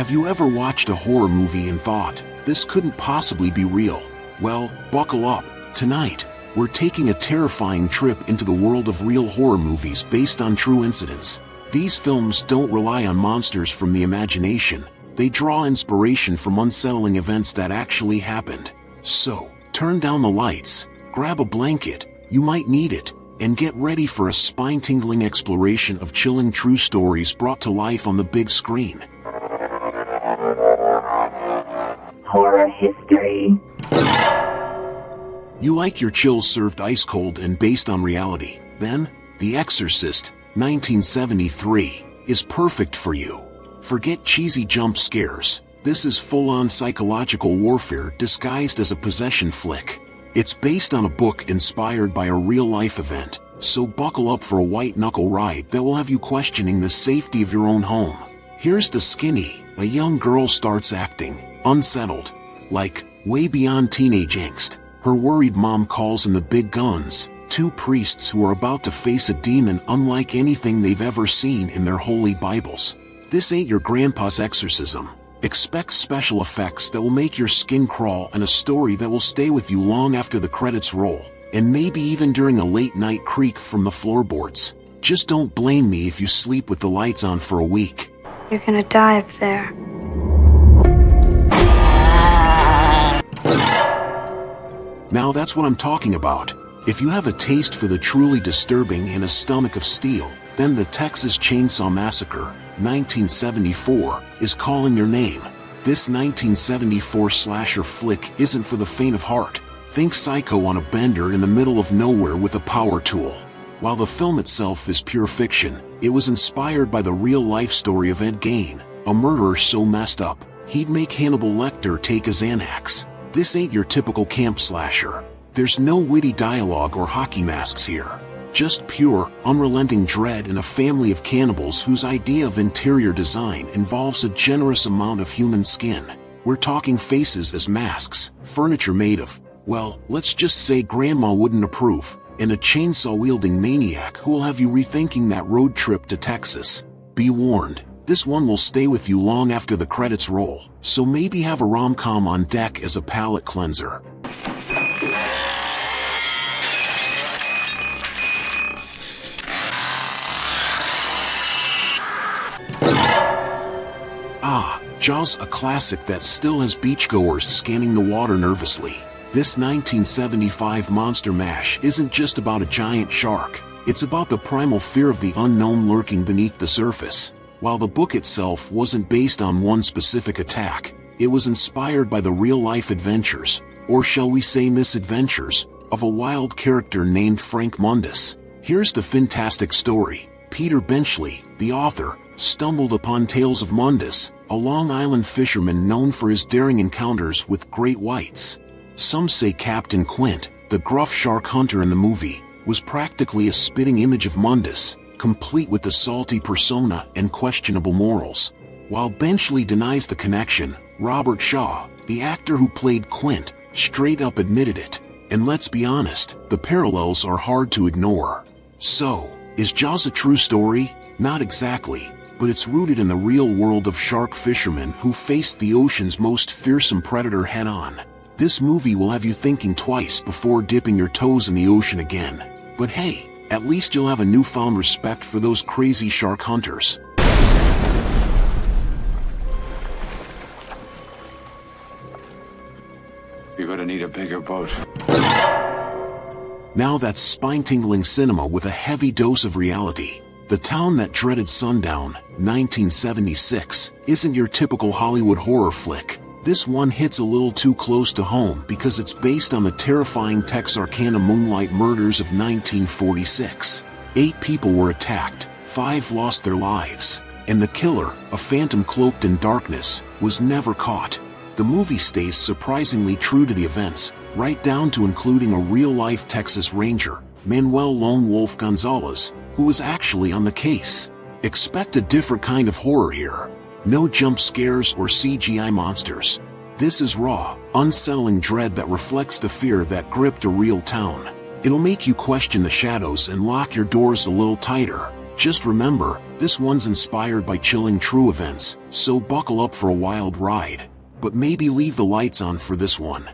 Have you ever watched a horror movie and thought, this couldn't possibly be real? Well, buckle up. Tonight, we're taking a terrifying trip into the world of real horror movies based on true incidents. These films don't rely on monsters from the imagination. They draw inspiration from unsettling events that actually happened. So, turn down the lights, grab a blanket, you might need it, and get ready for a spine-tingling exploration of chilling true stories brought to life on the big screen. Horror history. You like your chills served ice cold and based on reality. Then, The Exorcist, 1973, is perfect for you. Forget cheesy jump scares. This is full-on psychological warfare disguised as a possession flick. It's based on a book inspired by a real-life event, so buckle up for a white-knuckle ride that will have you questioning the safety of your own home. Here's the skinny. A young girl starts acting unsettled, like way beyond teenage angst. Her worried mom calls in the big guns, two priests who are about to face a demon unlike anything they've ever seen in their holy Bibles. This ain't your grandpa's exorcism. Expect special effects that will make your skin crawl and a story that will stay with you long after the credits roll, and maybe even during a late-night creak from the floorboards. Just don't blame me if you sleep with the lights on for a week. You're gonna die up there. Now that's what I'm talking about. If you have a taste for the truly disturbing and a stomach of steel, then the Texas Chainsaw Massacre, 1974, is calling your name. This 1974 slasher flick isn't for the faint of heart. Think Psycho on a bender in the middle of nowhere with a power tool. While the film itself is pure fiction, it was inspired by the real-life story of Ed Gein, a murderer so messed up, he'd make Hannibal Lecter take a Xanax. This ain't your typical camp slasher. There's no witty dialogue or hockey masks here. Just pure, unrelenting dread and a family of cannibals whose idea of interior design involves a generous amount of human skin. We're talking faces as masks, furniture made of, well, let's just say grandma wouldn't approve, and a chainsaw-wielding maniac who will have you rethinking that road trip to Texas. Be warned, this one will stay with you long after the credits roll, so maybe have a rom-com on deck as a palate cleanser. Jaws, a classic that still has beachgoers scanning the water nervously. This 1975 monster mash isn't just about a giant shark, it's about the primal fear of the unknown lurking beneath the surface. While the book itself wasn't based on one specific attack, it was inspired by the real-life adventures, or shall we say misadventures, of a wild character named Frank Mundus. Here's the fantastic story. Peter Benchley, the author, stumbled upon Tales of Mundus, a Long Island fisherman known for his daring encounters with great whites. Some say Captain Quint, the gruff shark hunter in the movie, was practically a spitting image of Mundus, complete with the salty persona and questionable morals. While Benchley denies the connection, Robert Shaw, the actor who played Quint, straight up admitted it. And let's be honest, the parallels are hard to ignore. So, is Jaws a true story? Not exactly, but it's rooted in the real world of shark fishermen who faced the ocean's most fearsome predator head-on. This movie will have you thinking twice before dipping your toes in the ocean again. But hey, at least you'll have a newfound respect for those crazy shark hunters. You're gonna need a bigger boat. Now that's spine-tingling cinema with a heavy dose of reality. The Town That Dreaded Sundown, 1976, isn't your typical Hollywood horror flick. This one hits a little too close to home because it's based on the terrifying Texarkana moonlight murders of 1946. 8 people were attacked, 5 lost their lives, and the killer, a phantom cloaked in darkness, was never caught. The movie stays surprisingly true to the events, right down to including a real-life Texas Ranger, Manuel Lone Wolf Gonzalez, who was actually on the case. Expect a different kind of horror here. No jump scares or CGI monsters. This is raw, unsettling dread that reflects the fear that gripped a real town. It'll make you question the shadows and lock your doors a little tighter. Just remember, this one's inspired by chilling true events, so buckle up for a wild ride. But maybe leave the lights on for this one.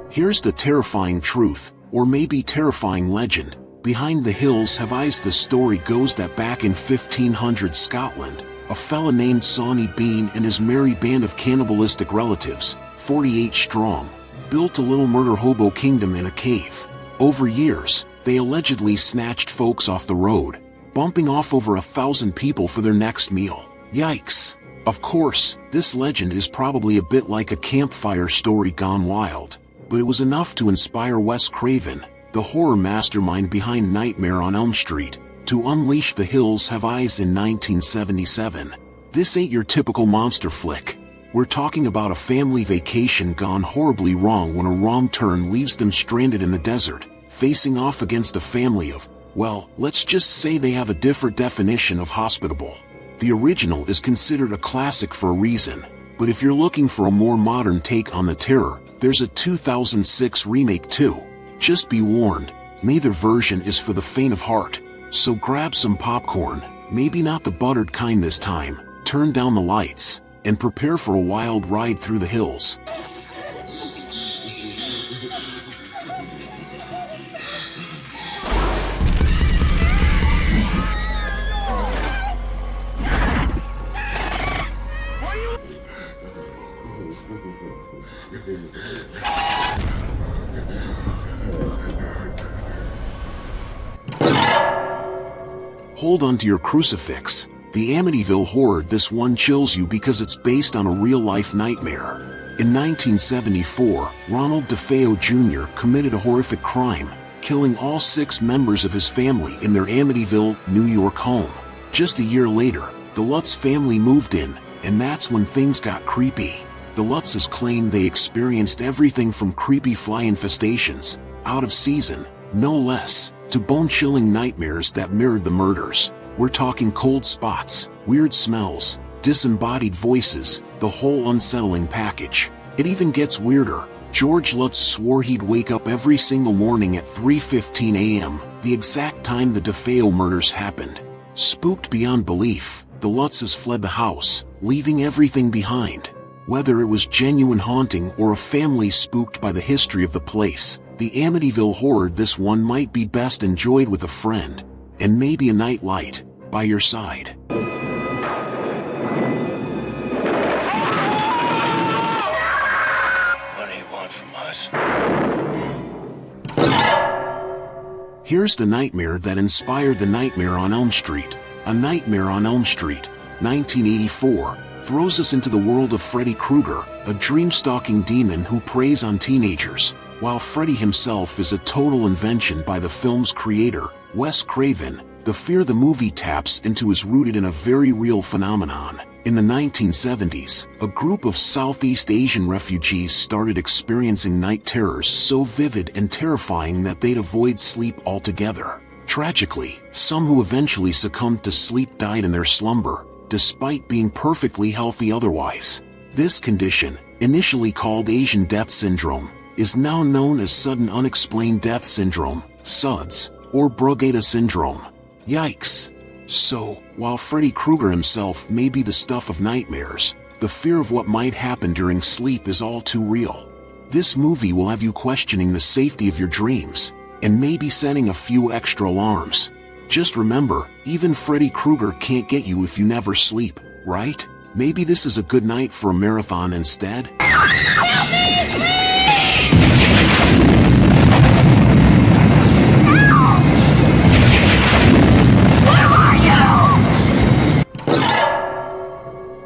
Here's the terrifying truth, or maybe terrifying legend. Behind the hills have eyes. The story goes that back in 1500 Scotland, a fella named Sawney Bean and his merry band of cannibalistic relatives, 48 strong, built a little murder hobo kingdom in a cave. Over years, they allegedly snatched folks off the road, bumping off over 1,000 people for their next meal. Yikes! Of course, this legend is probably a bit like a campfire story gone wild, but it was enough to inspire Wes Craven, the horror mastermind behind Nightmare on Elm Street, to unleash The Hills Have Eyes in 1977. This ain't your typical monster flick. We're talking about a family vacation gone horribly wrong when a wrong turn leaves them stranded in the desert, facing off against a family of, well, let's just say they have a different definition of hospitable. The original is considered a classic for a reason, but if you're looking for a more modern take on the terror, there's a 2006 remake too. Just be warned, neither version is for the faint of heart, so grab some popcorn, maybe not the buttered kind this time, turn down the lights, and prepare for a wild ride through the hills. Hold on to your crucifix. The Amityville Horror. This one chills you because it's based on a real-life nightmare. In 1974, Ronald DeFeo Jr. committed a horrific crime, killing all 6 members of his family in their Amityville, New York home. Just a year later, the Lutz family moved in, and that's when things got creepy. The Lutzes claimed they experienced everything from creepy fly infestations, out of season, no less, to bone-chilling nightmares that mirrored the murders. We're talking cold spots, weird smells, disembodied voices, the whole unsettling package. It even gets weirder. George Lutz swore he'd wake up every single morning at 3:15 a.m., the exact time the DeFeo murders happened. Spooked beyond belief, the Lutzes fled the house, leaving everything behind. Whether it was genuine haunting or a family spooked by the history of the place, the Amityville Horror. This one might be best enjoyed with a friend, and maybe a night light by your side. What do you want from us? Here's the nightmare that inspired The Nightmare on Elm Street. A Nightmare on Elm Street, 1984, throws us into the world of Freddy Krueger, a dream-stalking demon who preys on teenagers. While Freddy himself is a total invention by the film's creator, Wes Craven, the fear the movie taps into is rooted in a very real phenomenon. In the 1970s, a group of Southeast Asian refugees started experiencing night terrors so vivid and terrifying that they'd avoid sleep altogether. Tragically, some who eventually succumbed to sleep died in their slumber, despite being perfectly healthy otherwise. This condition, initially called Asian Death Syndrome, is now known as Sudden Unexplained Death Syndrome, SUDS, or Brugada Syndrome. Yikes! So, while Freddy Krueger himself may be the stuff of nightmares, the fear of what might happen during sleep is all too real. This movie will have you questioning the safety of your dreams, and maybe setting a few extra alarms. Just remember, even Freddy Krueger can't get you if you never sleep, right? Maybe this is a good night for a marathon instead?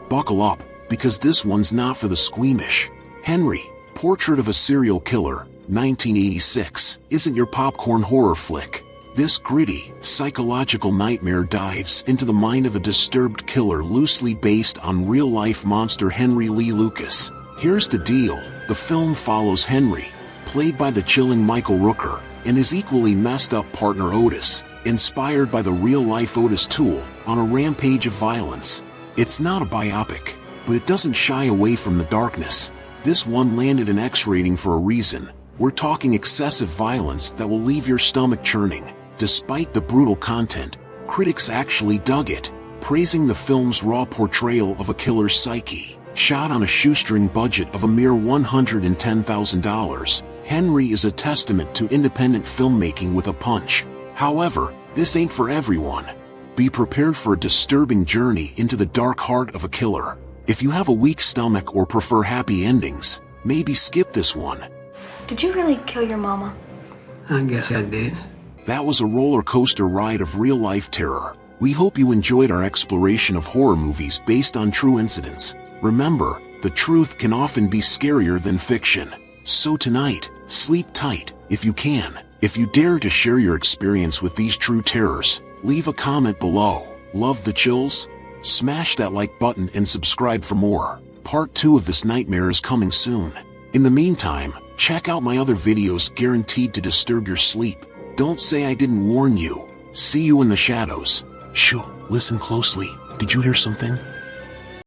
Buckle up, because this one's not for the squeamish. Henry, Portrait of a Serial Killer, 1986, isn't your popcorn horror flick. This gritty, psychological nightmare dives into the mind of a disturbed killer loosely based on real-life monster Henry Lee Lucas. Here's the deal, the film follows Henry, played by the chilling Michael Rooker, and his equally messed up partner Otis, inspired by the real-life Otis Toole, on a rampage of violence. It's not a biopic, but it doesn't shy away from the darkness. This one landed an X rating for a reason. We're talking excessive violence that will leave your stomach churning. Despite the brutal content, critics actually dug it, praising the film's raw portrayal of a killer's psyche. Shot on a shoestring budget of a mere $110,000, Henry is a testament to independent filmmaking with a punch. However, this ain't for everyone. Be prepared for a disturbing journey into the dark heart of a killer. If you have a weak stomach or prefer happy endings, maybe skip this one. Did you really kill your mama? I guess I did. That was a roller coaster ride of real-life terror. We hope you enjoyed our exploration of horror movies based on true incidents. Remember, the truth can often be scarier than fiction. So tonight, sleep tight, if you can. If you dare to share your experience with these true terrors, leave a comment below. Love the chills? Smash that like button and subscribe for more. Part 2 of this nightmare is coming soon. In the meantime, check out my other videos guaranteed to disturb your sleep. Don't say I didn't warn you. See you in the shadows. Shoo, listen closely. Did you hear something?